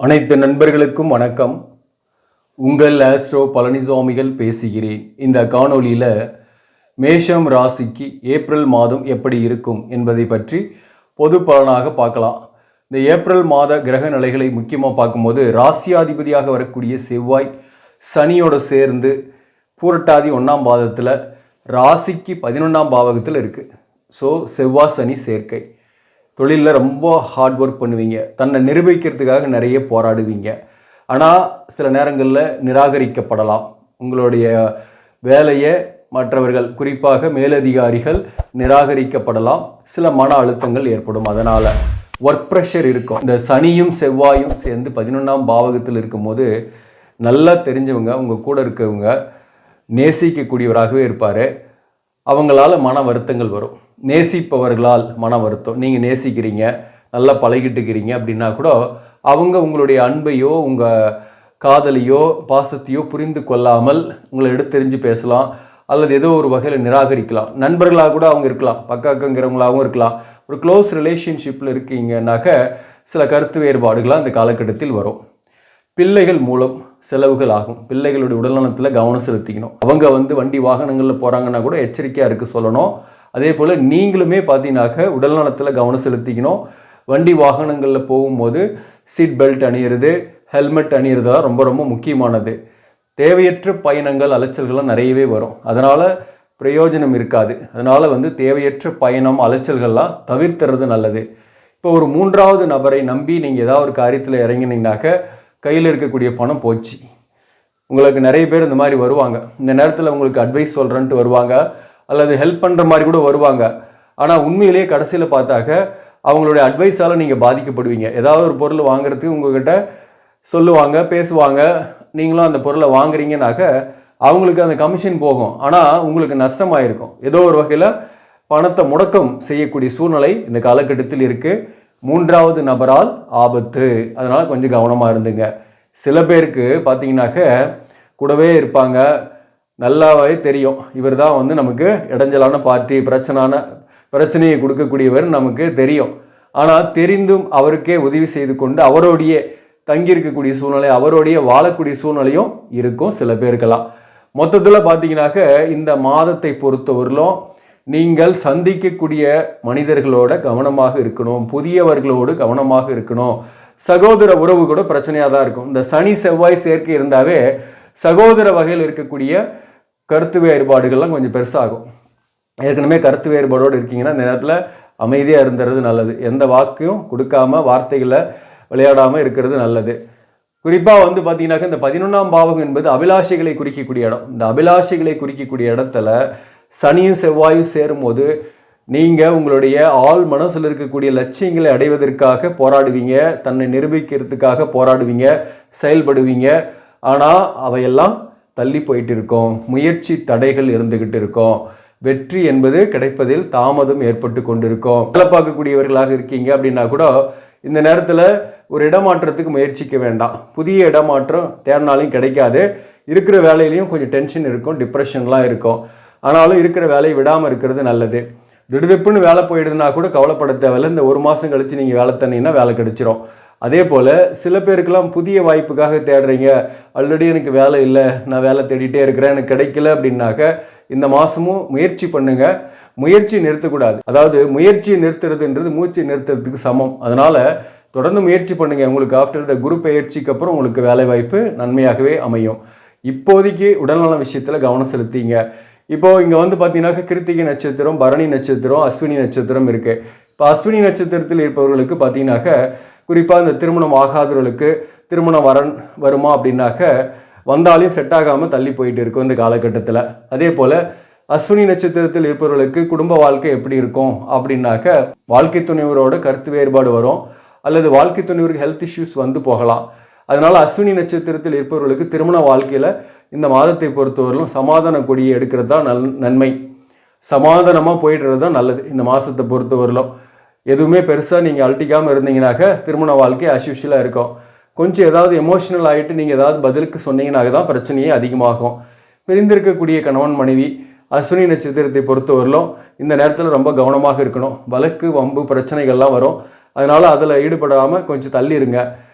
அனைத்து நண்பர்களுக்கும் வணக்கம். உங்கள் ஆஸ்ட்ரோ பழனிசாமிகள் பேசுகிறேன். இந்த காணொளியில் மேஷம் ராசிக்கு ஏப்ரல் மாதம் எப்படி இருக்கும் என்பதை பற்றி பொது பலனாக பார்க்கலாம். இந்த ஏப்ரல் மாத கிரக நிலைகளை முக்கியமாக பார்க்கும்போது ராசியாதிபதியாக வரக்கூடிய செவ்வாய் சனியோடு சேர்ந்து பூரட்டாதி 1ஆம் பாதத்தில் ராசிக்கு 11ஆம் பாவகத்தில் இருக்குது. ஸோ செவ்வாய் சனி சேர்க்கை. தொழிலில் ரொம்ப ஹார்ட் ஒர்க் பண்ணுவீங்க, தன்னை நிரூபிக்கிறதுக்காக நிறைய போராடுவீங்க. ஆனால் சில நேரங்களில் நிராகரிக்கப்படலாம். உங்களுடைய வேலையை மற்றவர்கள், குறிப்பாக மேலதிகாரிகள் நிராகரிக்கப்படலாம். சில மன அழுத்தங்கள் ஏற்படும். அதனால் ஒர்க் ப்ரெஷர் இருக்கும். இந்த சனியும் செவ்வாயும் சேர்ந்து 11ஆம் பாவகத்தில் இருக்கும்போது நல்லா தெரிஞ்சவங்க, உங்கள் கூட இருக்கவங்க நேசிக்கக்கூடியவராகவே இருப்பார். அவங்களால மன வருத்தங்கள் வரும். நேசிப்பவர்களால் மன வருத்தம். நீங்கள் நேசிக்கிறீங்க, நல்லா பழகிட்டுக்கிறீங்க அப்படின்னா கூட அவங்க உங்களுடைய அன்பையோ உங்கள் காதலையோ பாசத்தையோ புரிந்து கொள்ளாமல் உங்களை எடுத்தெறிஞ்சு பேசலாம், அல்லது ஏதோ ஒரு வகையில் நிராகரிக்கலாம். நண்பர்களாக கூட அவங்க இருக்கலாம், பக்காங்கிறவங்களாகவும் இருக்கலாம். ஒரு க்ளோஸ் ரிலேஷன்ஷிப்பில் இருக்கீங்கன்னாக்க சில கருத்து வேறுபாடுகளாக அந்த காலகட்டத்தில் வரும். பிள்ளைகள் மூலம் செலவுகள் ஆகும். பிள்ளைகளுடைய உடல்நலத்தில் கவனம் செலுத்திக்கணும். அவங்க வண்டி வாகனங்களில் போகிறாங்கன்னா கூட எச்சரிக்கையாக இருக்க சொல்லணும். அதே போல் நீங்களுமே பார்த்தீங்கன்னாக்க உடல்நலத்தில் கவனம் செலுத்திக்கணும். வண்டி வாகனங்களில் போகும்போது சீட் பெல்ட் அணியிறது, ஹெல்மெட் அணியிறதெல்லாம் ரொம்ப ரொம்ப முக்கியமானது. தேவையற்ற பயணங்கள் அலைச்சல்கள்லாம் நிறையவே வரும். அதனால் பிரயோஜனம் இருக்காது. அதனால் தேவையற்ற பயணம் அலைச்சல்கள்லாம் தவிர்த்துறது நல்லது. இப்போ ஒரு 3வது நபரை நம்பி நீங்கள் ஏதாவது ஒரு காரியத்தில் இறங்கினீங்கனாக்க கையில் இருக்கக்கூடிய பணம் போச்சு. உங்களுக்கு நிறைய பேர் இந்த மாதிரி வருவாங்க. இந்த நேரத்தில் உங்களுக்கு அட்வைஸ் சொல்கிறேன்ட்டு வருவாங்க, அல்லது ஹெல்ப் பண்ணுற மாதிரி கூட வருவாங்க. ஆனால் உண்மையிலேயே கடைசியில் பார்த்தாக்க அவங்களுடைய அட்வைஸால் நீங்கள் பாதிக்கப்படுவீங்க. ஏதாவது ஒரு பொருள் வாங்குறதுக்கு உங்கள்கிட்ட சொல்லுவாங்க, பேசுவாங்க. நீங்களும் அந்த பொருளை வாங்குறீங்கனாக்க அவங்களுக்கு அந்த கமிஷன் போகும். ஆனால் உங்களுக்கு நஷ்டமாயிருக்கும். ஏதோ ஒரு வகையில் பணத்தை முடக்கம் செய்யக்கூடிய சூழ்நிலை இந்த காலகட்டத்தில் இருக்குது. 3வது நபரால் ஆபத்து. அதனால் கொஞ்சம் கவனமாக இருந்துங்க. சில பேருக்கு பார்த்தீங்கன்னாக்க கூடவே இருப்பாங்க, நல்லாவே தெரியும் இவர் தான் நமக்கு இடைஞ்சலான பார்ட்டி, பிரச்சனையை கொடுக்கக்கூடியவர் நமக்கு தெரியும். ஆனால் தெரிந்தும் அவருக்கே உதவி செய்து கொண்டு அவரோடைய தங்கியிருக்கக்கூடிய சூழ்நிலை, அவரோடைய வாழக்கூடிய சூழ்நிலையும் இருக்கும் சில பேருக்கெல்லாம். மொத்தத்தில் பார்த்தீங்கன்னாக்க இந்த மாதத்தை பொறுத்தவரையிலும் நீங்கள் சந்திக்கக்கூடிய மனிதர்களோட கவனமாக இருக்கணும், புதியவர்களோடு கவனமாக இருக்கணும். சகோதர உறவு கூட பிரச்சனையாக தான் இருக்கும். இந்த சனி செவ்வாய் சேர்க்கை இருந்தாவே சகோதர வகையில் இருக்கக்கூடிய கருத்து வேறுபாடுகள்லாம் கொஞ்சம் பெருசாகும். ஏற்கனவே கருத்து வேறுபாடோடு இருக்கீங்கன்னா இந்த நேரத்தில் அமைதியாக இருந்துறது நல்லது. எந்த வாக்கையும் கொடுக்காம வார்த்தைகளை விளையாடாமல் இருக்கிறது நல்லது. குறிப்பாக பார்த்தீங்கன்னாக்க இந்த 11ஆம் பாவகம் என்பது அபிலாஷைகளை குறிக்கக்கூடிய இடம். இந்த அபிலாஷைகளை குறிக்கக்கூடிய இடத்துல சனியும் செவ்வாயும் சேரும்போது நீங்கள் உங்களுடைய ஆள் மனசில் இருக்கக்கூடிய லட்சியங்களை அடைவதற்காக போராடுவீங்க, தன்னை நிரூபிக்கிறதுக்காக போராடுவீங்க, செயல்படுவீங்க. ஆனால் அவையெல்லாம் தள்ளி போயிட்டு இருக்கோம். முயற்சி தடைகள் இருந்துக்கிட்டு இருக்கோம். வெற்றி என்பது கிடைப்பதில் தாமதம் ஏற்பட்டு கொண்டிருக்கோம். வேலை பார்க்கக்கூடியவர்களாக இருக்கீங்க அப்படின்னா கூட இந்த நேரத்தில் ஒரு இடமாற்றத்துக்கு முயற்சிக்க வேண்டாம். புதிய இடமாற்றம் தேடினாலும் கிடைக்காது. இருக்கிற வேலையிலையும் கொஞ்சம் டென்ஷன் இருக்கும், டிப்ரெஷன்லாம் இருக்கும். ஆனாலும் இருக்கிற வேலையை விடாமல் இருக்கிறது நல்லது. திடுதிப்புன்னு வேலை போயிடுதுன்னா கூட கவலைப்பட தேவையில்லை. இந்த 1 மாதம் கழித்து நீங்கள் வேலை தந்தீங்கன்னா வேலை கிடைச்சிரும். அதே போல் சில பேருக்கெல்லாம் புதிய வாய்ப்புக்காக தேடுறீங்க. ஆல்ரெடி எனக்கு வேலை இல்லை, நான் வேலை தேடிட்டே இருக்கிறேன், எனக்கு கிடைக்கல அப்படின்னாக்க இந்த மாதமும் முயற்சி பண்ணுங்கள். முயற்சி நிறுத்தக்கூடாது. அதாவது முயற்சியை நிறுத்துறதுன்றது மூச்சு நிறுத்துறதுக்கு சமம். அதனால் தொடர்ந்து முயற்சி பண்ணுங்கள். உங்களுக்கு ஆஃப்டர் த குரு பயிற்சிக்கு அப்புறம் உங்களுக்கு வேலை வாய்ப்பு நன்மையாகவே அமையும். இப்போதைக்கு உடல்நல விஷயத்தில் கவனம் செலுத்திங்க. இப்போது இங்கே பார்த்தீங்கன்னாக்க கிருத்திகை நட்சத்திரம், பரணி நட்சத்திரம், அஸ்வினி நட்சத்திரம் இருக்குது. இப்போ அஸ்வினி நட்சத்திரத்தில் இருப்பவர்களுக்கு பார்த்தீங்கன்னாக்க குறிப்பாக இந்த திருமணம் ஆகாதவர்களுக்கு திருமணம் வருமா அப்படின்னாக்க வந்தாலையும் செட் ஆகாமல் தள்ளி போயிட்டு இருக்கும் இந்த காலகட்டத்தில். அதே போல் அஸ்வினி நட்சத்திரத்தில் இருப்பவர்களுக்கு குடும்ப வாழ்க்கை எப்படி இருக்கும் அப்படின்னாக்க வாழ்க்கை துணைவரோட கருத்து வேறுபாடு வரும், அல்லது வாழ்க்கை துணைவருக்கு ஹெல்த் இஷ்யூஸ் போகலாம். அதனால் அஸ்வினி நட்சத்திரத்தில் இருப்பவர்களுக்கு திருமண வாழ்க்கையில் இந்த மாதத்தை பொறுத்தவரையிலும் சமாதான கொடியை எடுக்கிறது தான் நன்மை. சமாதானமாக போயிடுறது தான் நல்லது. இந்த மாதத்தை பொறுத்தவரையிலும் எதுவுமே பெருசாக நீங்கள் அழட்டிக்காமல் இருந்தீங்கன்னாக்க திருமண வாழ்க்கை அஸ்யூஷுவலாக இருக்கும். கொஞ்சம் ஏதாவது எமோஷனல் ஆகிட்டு நீங்கள் ஏதாவது பதிலுக்கு சொன்னீங்கன்னாக்க தான் பிரச்சனையே அதிகமாகும். பிரிந்திருக்கக்கூடிய கணவன் மனைவி அஸ்வினி நட்சத்திரத்தை பொறுத்தவரையிலும் இந்த நேரத்தில் ரொம்ப கவனமாக இருக்கணும். வழக்கு வம்பு பிரச்சனைகள்லாம் வரும். அதனால் அதில் ஈடுபடாமல் கொஞ்சம் தள்ளி இருங்க.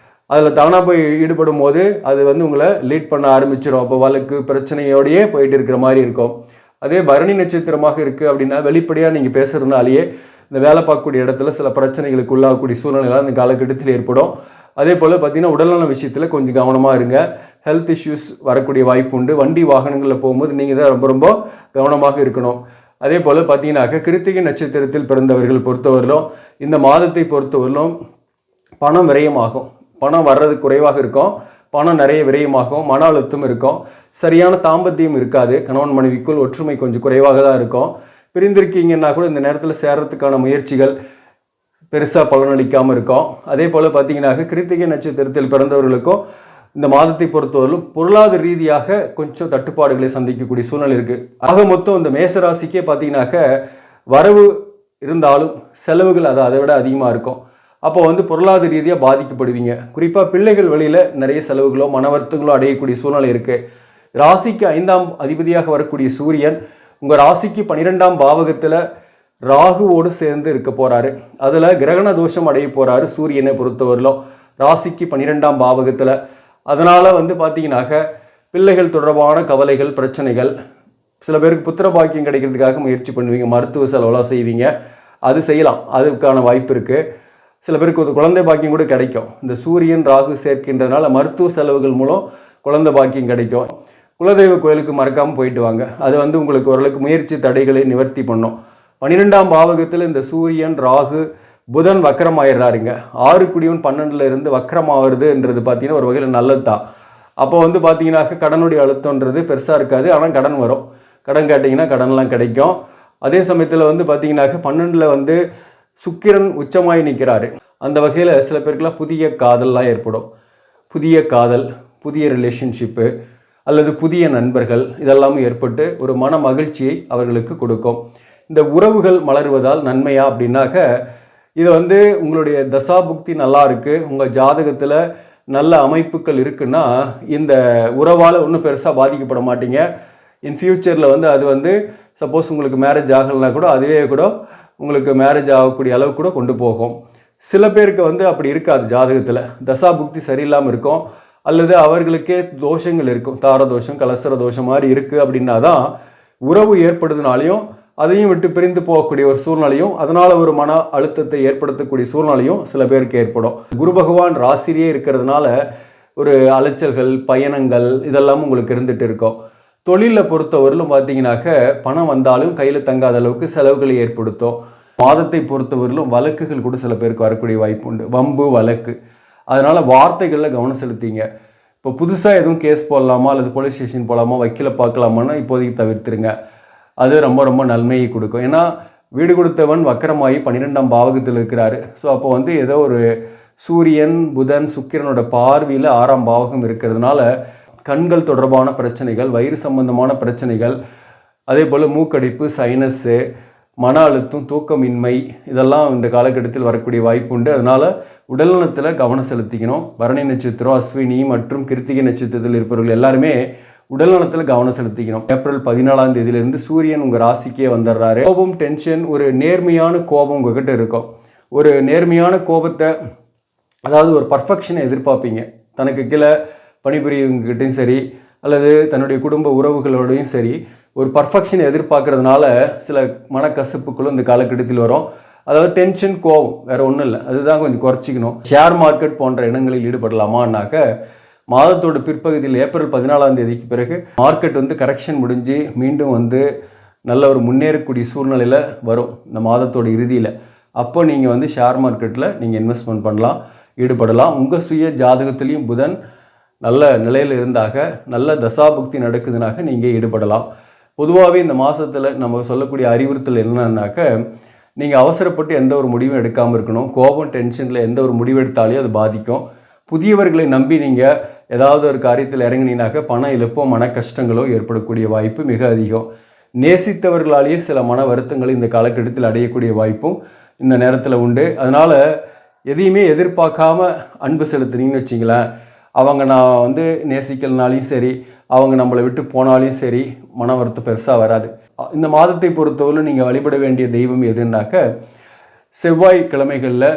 அதில் தானாக போய் ஈடுபடும் போது அது வந்து உங்களை லீட் பண்ண ஆரம்பிச்சிடும். அப்போ வழக்கு பிரச்சனையோடையே போயிட்டு இருக்கிற மாதிரி இருக்கும். அதே பரணி நட்சத்திரமாக இருக்குது அப்படின்னா வெளிப்படையாக நீங்கள் பேசுகிறதுனாலேயே இந்த வேலை பார்க்கக்கூடிய இடத்துல சில பிரச்சனைகளுக்கு உள்ளாகக்கூடிய சூழ்நிலைலாம் இந்த காலகட்டத்தில் ஏற்படும். அதே போல் பார்த்திங்கன்னா உடல்நல விஷயத்தில் கொஞ்சம் கவனமாக இருங்க. ஹெல்த் இஷ்யூஸ் வரக்கூடிய வாய்ப்பு உண்டு. வண்டி வாகனங்களில் போகும்போது நீங்கள் தான் ரொம்ப ரொம்ப கவனமாக இருக்கணும். அதே போல் பார்த்தீங்கன்னாக்க கிருத்திகை நட்சத்திரத்தில் பிறந்தவர்கள் பொறுத்தவரையிலும் இந்த மாதத்தை பொறுத்தவரையிலும் பணம் விரயமாகும். பணம் வர்றது குறைவாக இருக்கும், பணம் நிறைய விரயமாகும், மன அழுத்தம் இருக்கும், சரியான தாம்பத்தியம் இருக்காது, கணவன் மனைவிக்குள் ஒற்றுமை கொஞ்சம் குறைவாக தான் இருக்கும். பிரிந்திருக்கீங்கன்னா கூட இந்த நேரத்தில் சேர்றதுக்கான முயற்சிகள் பெருசாக பலனளிக்காமல் இருக்கும். அதே போல் பார்த்தீங்கன்னாக்க கிருத்திகை நட்சத்திரத்தில் பிறந்தவர்களுக்கும் இந்த மாதத்தை பொறுத்தவரையிலும் பொருளாதார ரீதியாக கொஞ்சம் தட்டுப்பாடுகளை சந்திக்கக்கூடிய சூழ்நிலை இருக்குது. ஆக மொத்தம் இந்த மேசராசிக்கே பார்த்தீங்கன்னாக்க வரவு இருந்தாலும் செலவுகள் அதை விட அதிகமாக இருக்கும். அப்போ வந்து பொருளாதார ரீதியாக பாதிக்கப்படுவீங்க. குறிப்பாக பிள்ளைகள் வழியில் நிறைய செலவுகளோ மன வருத்தங்களோ அடையக்கூடிய சூழ்நிலை இருக்குது. ராசிக்கு 5ஆம் அதிபதியாக வரக்கூடிய சூரியன் உங்கள் ராசிக்கு 12ஆம் பாவகத்தில் ராகுவோடு சேர்ந்து இருக்க போகிறாரு. அதில் கிரகண தோஷம் அடைய போகிறாரு சூரியனை பொறுத்தவரையிலும் ராசிக்கு 12ஆம் பாவகத்தில். அதனால் வந்து பார்த்தீங்கன்னாக்க பிள்ளைகள் தொடர்பான கவலைகள் பிரச்சனைகள், சில பேருக்கு புத்திர பாக்கியம் கிடைக்கிறதுக்காக முயற்சி பண்ணுவீங்க, மருத்துவ செலவெல்லாம் செய்வீங்க, அது செய்யலாம், அதுக்கான வாய்ப்பு இருக்குது. சில பேருக்கு ஒரு குழந்தை பாக்கியம் கூட கிடைக்கும். இந்த சூரியன் ராகு சேர்க்கின்றதுனால மருத்துவ செலவுகள் மூலம் குழந்தை பாக்கியம் கிடைக்கும். குலதெய்வ கோயிலுக்கு மறக்காமல் போயிட்டு வாங்க, அது வந்து உங்களுக்கு ஓரளவுக்கு முயற்சி தடைகளை நிவர்த்தி பண்ணும். 12ஆம் பாவகத்தில் இந்த சூரியன் ராகு புதன் வக்கரமாயிடுறாருங்க. 6 குடியவன் 12ல் இருந்து வக்கரமாகிறதுன்றது பார்த்தீங்கன்னா ஒரு வகையில் நல்லது தான். அப்போ வந்து பார்த்தீங்கன்னாக்க கடனுடைய அழுத்தம்ன்றது பெருசாக இருக்காது, ஆனால் கடன் வரும். கடன் கேட்டிங்கன்னா கடன்லாம் கிடைக்கும். அதே சமயத்தில் வந்து பார்த்தீங்கன்னாக்க 12ல் வந்து சுக்கிரன் உச்சமாய் நிற்கிறாரு. அந்த வகையில் சில பேருக்குலாம் புதிய காதல்லாம் ஏற்படும். புதிய காதல், புதிய ரிலேஷன்ஷிப்பு அல்லது புதிய நண்பர்கள் இதெல்லாமும் ஏற்பட்டு ஒரு மன மகிழ்ச்சியை அவர்களுக்கு கொடுக்கும். இந்த உறவுகள் மலருவதால் நன்மையா அப்படின்னாக்க இது வந்து உங்களுடைய தசாபுக்தி நல்லா இருக்குது, உங்கள் ஜாதகத்தில் நல்ல அமைப்புகள் இருக்குன்னா இந்த உறவால் ஒன்றும் பெருசாக பாதிக்கப்பட மாட்டீங்க. இன் ஃப்யூச்சரில் வந்து அது வந்து சப்போஸ் உங்களுக்கு மேரேஜ் ஆகலைன்னா கூட அதுவே கூட உங்களுக்கு மேரேஜ் ஆகக்கூடிய அளவு கூட கொண்டு போகும். சில பேருக்கு வந்து அப்படி இருக்காது, ஜாதகத்தில் தசா புக்தி சரியில்லாமல் இருக்கும் அல்லது அவர்களுக்கே தோஷங்கள் இருக்கும், தார தோஷம் கலஸ்தர தோஷம் மாதிரி இருக்குது. அப்படின்னா தான் உறவு ஏற்படுறதுனாலையும் அதையும் விட்டு பிரிந்து போகக்கூடிய ஒரு சூழ்நிலையும் அதனால் ஒரு மன அழுத்தத்தை ஏற்படுத்தக்கூடிய சூழ்நிலையும் சில பேருக்கு ஏற்படும். குரு பகவான் ராசிரியே இருக்கிறதுனால ஒரு அலைச்சல்கள் பயணங்கள் இதெல்லாம் உங்களுக்கு இருந்துகிட்டு இருக்கும். தொழிலில் பொறுத்தவரையிலும் பார்த்தீங்கன்னாக்க பணம் வந்தாலும் கையில் தங்காத அளவுக்கு செலவுகளை ஏற்படுத்தும். மாதத்தை பொறுத்தவரையிலும் வழக்குகள் கூட சில பேருக்கு வரக்கூடிய வாய்ப்பு உண்டு, வம்பு வழக்கு. அதனால் வார்த்தைகளில் கவனம் செலுத்திங்க. இப்போ புதுசாக எதுவும் கேஸ் போடலாமா அல்லது போலீஸ் ஸ்டேஷன் போகலாமா வக்கீலை பார்க்கலாமான்னு இப்போதைக்கு தவிர்த்துருங்க. அது ரொம்ப ரொம்ப நன்மையை கொடுக்கும். ஏன்னா வீடு கொடுத்தவன் வக்கரமாகி 12ஆம் பாவகத்தில் இருக்கிறாரு. ஸோ அப்போ வந்து ஏதோ ஒரு சூரியன் புதன் சுக்கிரனோட பார்வையில் 6ஆம் பாவகம் இருக்கிறதுனால கண்கள் தொடர்பான பிரச்சனைகள், வயிறு சம்பந்தமான பிரச்சனைகள், அதே போல் மூக்கடிப்பு, சைனஸ்ஸு, மன அழுத்தம், தூக்கமின்மை இதெல்லாம் இந்த காலகட்டத்தில் வரக்கூடிய வாய்ப்பு உண்டு. அதனால் உடல்நலத்தில் கவனம் செலுத்திக்கணும். பரணி நட்சத்திரம், அஸ்வினி மற்றும் கிருத்திகை நட்சத்திரத்தில் இருப்பவர்கள் எல்லாருமே உடல்நலத்தில் கவனம் செலுத்திக்கணும். ஏப்ரல் 14ஆம் தேதியிலிருந்து சூரியன் உங்கள் ராசிக்கே வந்துடுறாரு. கோபம், டென்ஷன், ஒரு நேர்மையான கோபம் உங்ககிட்ட இருக்கும். ஒரு நேர்மையான கோபத்தை, அதாவது ஒரு பர்ஃபெக்ஷனை எதிர்பார்ப்பீங்க. தனக்கு கீழே பணிபுரியவங்ககிட்டையும் சரி அல்லது தன்னுடைய குடும்ப உறவுகளோடையும் சரி ஒரு பர்ஃபெக்ஷனை எதிர்பார்க்கறதுனால சில மனக்கசப்புகளும் இந்த காலகட்டத்தில் வரும். அதாவது டென்ஷன், கோபம் வேறு ஒன்றும் இல்லை, அதுதான் கொஞ்சம் குறைச்சிக்கணும். ஷேர் மார்க்கெட் போன்ற இடங்களில் ஈடுபடலாமான்னாக்க மாதத்தோட பிற்பகுதியில் ஏப்ரல் 14ஆம் தேதிக்கு பிறகு மார்க்கெட் வந்து கரெக்ஷன் முடிஞ்சு மீண்டும் வந்து நல்ல ஒரு முன்னேறக்கூடிய சூழ்நிலையில் வரும் இந்த மாதத்தோட இறுதியில். அப்போ நீங்கள் வந்து ஷேர் மார்க்கெட்டில் நீங்கள் இன்வெஸ்ட்மெண்ட் பண்ணலாம், ஈடுபடலாம். உங்கள் சுய ஜாதகத்துலேயும் புதன் நல்ல நிலையில் இருந்தாக, நல்ல தசாபுக்தி நடக்குதுனாக நீங்கள் ஈடுபடலாம். பொதுவாகவே இந்த மாதத்தில் நம்ம சொல்லக்கூடிய அறிவுறுத்தல் என்னன்னாக்க, நீங்கள் அவசரப்பட்டு எந்த ஒரு முடிவும் எடுக்காமல் இருக்கணும். கோபம், டென்ஷனில் எந்த ஒரு முடிவு எடுத்தாலையும் அது பாதிக்கும். புதியவர்களை நம்பி நீங்கள் ஏதாவது ஒரு காரியத்தில் இறங்கினீங்கனாக்க பண இழப்போ மன கஷ்டங்களோ ஏற்படக்கூடிய வாய்ப்பு மிக அதிகம். நேசித்தவர்களாலேயே சில மன வருத்தங்களை இந்த காலகட்டத்தில் அடையக்கூடிய வாய்ப்பும் இந்த நேரத்தில் உண்டு. அதனால் எதையுமே எதிர்பார்க்காம அன்பு செலுத்துனீங்கன்னு வச்சிங்களேன், அவங்க நான் வந்து நேசிக்கலனாலையும் சரி, அவங்க நம்மளை விட்டு போனாலையும் சரி மன வருத்தம் பெருசாக வராது. இந்த மாதத்தை பொறுத்தவரை நீங்கள் வழிபட வேண்டிய தெய்வம் எதுன்னாக்க, செவ்வாய்க்கிழமைகளில்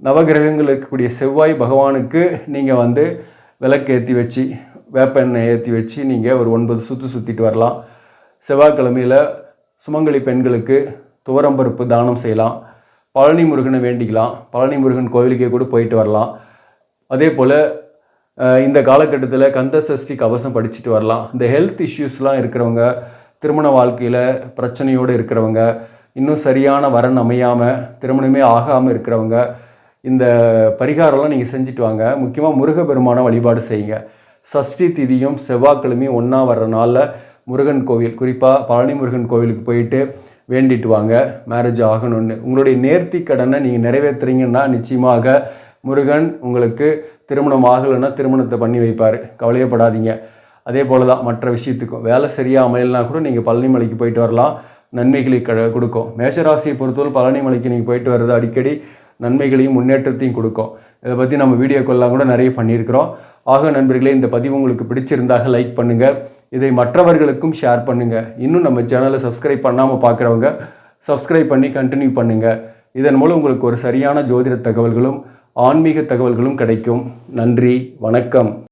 நவகிரகங்கள் இருக்கக்கூடிய செவ்வாய் பகவானுக்கு நீங்கள் வந்து விளக்கு ஏற்றி வச்சு வேப்பெண்ணெய் ஏற்றி வச்சு நீங்கள் ஒரு 9 சுற்று சுற்றிட்டு வரலாம். செவ்வாய்க்கிழமையில் சுமங்கலி பெண்களுக்கு துவரம்பருப்பு தானம் செய்யலாம். பழனி முருகனை வேண்டிக்கலாம். பழனி முருகன் கோவிலுக்கே கூட போயிட்டு வரலாம். அதே போல் இந்த காலகட்டத்தில் கந்த சஷ்டி கவசம் படிச்சுட்டு வரலாம். இந்த ஹெல்த் இஷ்யூஸ்லாம் இருக்கிறவங்க, திருமண வாழ்க்கையில் பிரச்சனையோடு இருக்கிறவங்க, இன்னும் சரியான வரன் அமையாமல் திருமணமே ஆகாமல் இருக்கிறவங்க, இந்த பரிகாரம்லாம் நீங்கள் செஞ்சுட்டு வாங்க. முக்கியமாக முருகப்பெருமான வழிபாடு செய்யுங்க. சஷ்டி திதியும் செவ்வாய்க்கிழமையும் ஒன்றா வர்ற நாளில் முருகன் கோவில், குறிப்பாக பழனி முருகன் கோவிலுக்கு போயிட்டு வேண்டிட்டு வாங்க. மேரேஜ் ஆகணும்னு உங்களுடைய நேர்த்தி கடனை நீங்கள் நிறைவேற்றுறீங்கன்னா நிச்சயமாக முருகன் உங்களுக்கு திருமணம் ஆகலைன்னா திருமணத்தை பண்ணி வைப்பார். கவலையப்படாதீங்க. அதே போல் தான் மற்ற விஷயத்துக்கும் வேலை சரியாக அமையலைனா கூட நீங்கள் பழனி மலைக்கு போயிட்டு வரலாம். நன்மைகளை கொடுக்கும். மேஷராசியை பொறுத்தவரை பழனி மலைக்கு நீங்கள் போயிட்டு வர்றது அடிக்கடி நன்மைகளையும் முன்னேற்றத்தையும் கொடுக்கும். இதை பற்றி நம்ம வீடியோக்கெல்லாம் கூட நிறைய பண்ணியிருக்கிறோம். ஆக நண்பர்களே, இந்த பதிவு உங்களுக்கு பிடிச்சிருந்தாக லைக் பண்ணுங்கள். இதை மற்றவர்களுக்கும் ஷேர் பண்ணுங்கள். இன்னும் நம்ம சேனலை சப்ஸ்கிரைப் பண்ணாமல் பார்க்குறவங்க சப்ஸ்கிரைப் பண்ணி கண்டினியூ பண்ணுங்கள். இதன் மூலம் உங்களுக்கு ஒரு சரியான ஜோதிட தகவல்களும் ஆன்மீக தகவல்களும் கிடைக்கும். நன்றி, வணக்கம்.